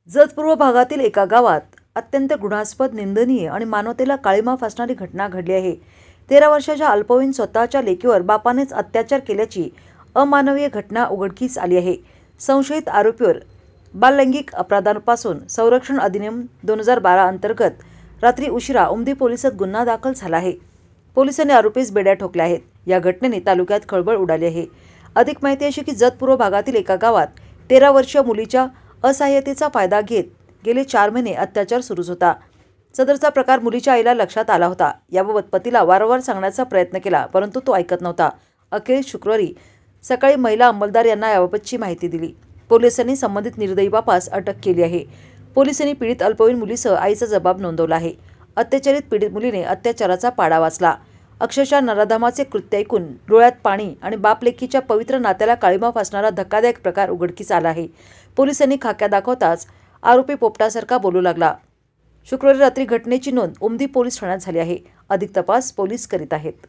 जतपूर्व भागातील एका गावात अत्यंत गुणास्पद, निंदनीय आणि मानवतेला काळिमा फासणारी घटना घडली आहे। 13 वर्षाच्या अल्पवयीन स्वतःच्या लेकीवर बापानेच अत्याचार केल्याची अमानवीय घटना उघडकीस आली आहे। संशयित आरोपीवर बाललैंगिक अपराधांपासून संरक्षण अधिनियम 2012 अंतर्गत रात्री उशिरा उमदी पोलिसात गुन्हा दाखल झाला आहे। पोलिसांनी आरोपीस बेड्या ठोकल्या आहेत। या घटनेने तालुक्यात खळबळ उडाली आहे। अधिक माहिती अशी की जतपूर्व भागातील एका गावात 13 वर्षीय मुलीच्या असहाय्यतेचा फायदा घेत गेले 4 महिने अत्याचार सुरूच होता। सदरचा प्रकार मुलीच्या आईला लक्षात आला होता। याबाबत पतीला वारंवार सांगण्याचा प्रयत्न केला, परंतु तो ऐकत नव्हता। अखेर शुक्रवारी सकाळी महिला अंमलदार यांना याबाबतची माहिती दिली। पोलिसांनी संबंधित निर्दयी बापास अटक केली आहे। पोलिसांनी पीडित अल्पवयीन मुलीसह आईचा जबाब नोंदवला आहे। अत्याचारित पीडित मुलीने अत्याचाराचा पाडा वाचला। अक्षरशः नराधमाचे कृत्य ऐकून डोळ्यात पाणी आणि बाप लेकीच्या पवित्र नात्याला काळिमा फासणारा धक्कादायक प्रकार उघडकीस आला आहे। पोलिसांनी खाक्या दाखवताच आरोपी पोपटासारखा बोलू लागला। शुक्रवारी रात्री घटनेची नोंद उमदी पोलीस ठाण्यात झाली आहे। अधिक तपास पोलीस करीत आहेत।